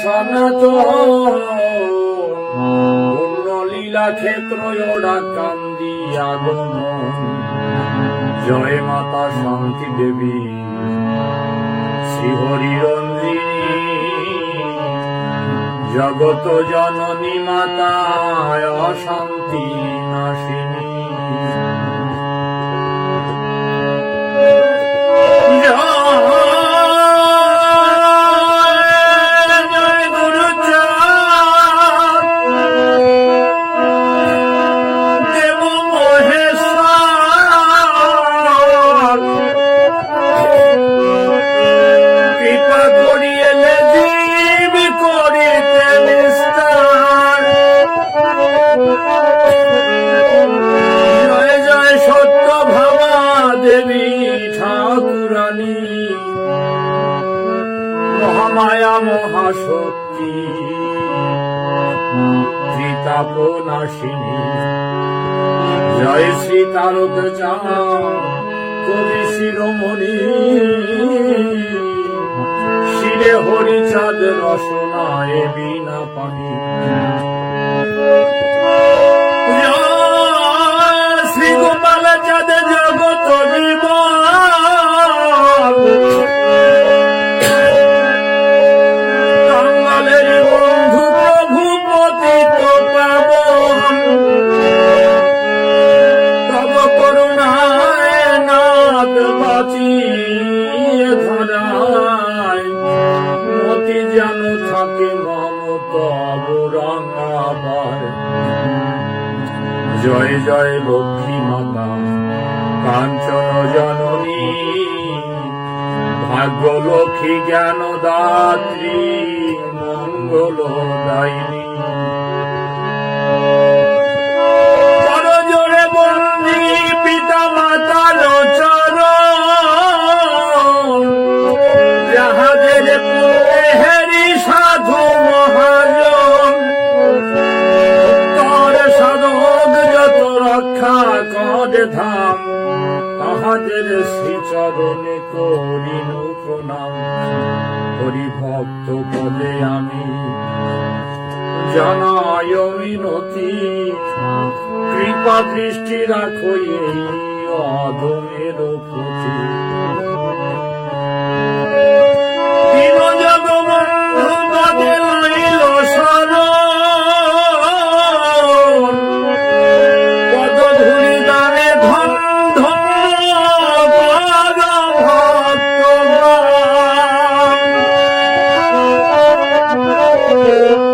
সনাতন পূর্ণ লীলা ক্ষেত্র ওরা কান্দি আগমন। জয় মাতা শান্তি দেবী শ্রীহরি রঞ্জিনী, জগত জননী মাতা অশান্তি নাশিনী। মহামায়া মহাশক্তি ত্রিতাপনাশিনী, জয় শ্রী তারক চাঁদ কবি শিরোমণি, শিরে হরিচাঁদ রসনায় বিনা পানি। শ্রী গোপাল চাঁদ জগত জীবন, যেন থাকে মমতব রঙাবার। জয় জয় লক্ষ্মী মাতা কাঞ্চন জননী, ভাগ্য লক্ষ্মী জ্ঞান দাত্রী মঙ্গল দায়িনী। করজোড়ে বন্দী পিতা মাতার চরণ, যাহাদের হেরি সাধু মহাজন, তর সাধক যত রক্ষা করে ধাম, তাহাদের শ্রীচরণে করিনু প্রণাম। হরি ভক্ত পদে আমি জানায় মিনতি, কৃপা দৃষ্টি রাখো এই অধমের প্রতি। Oh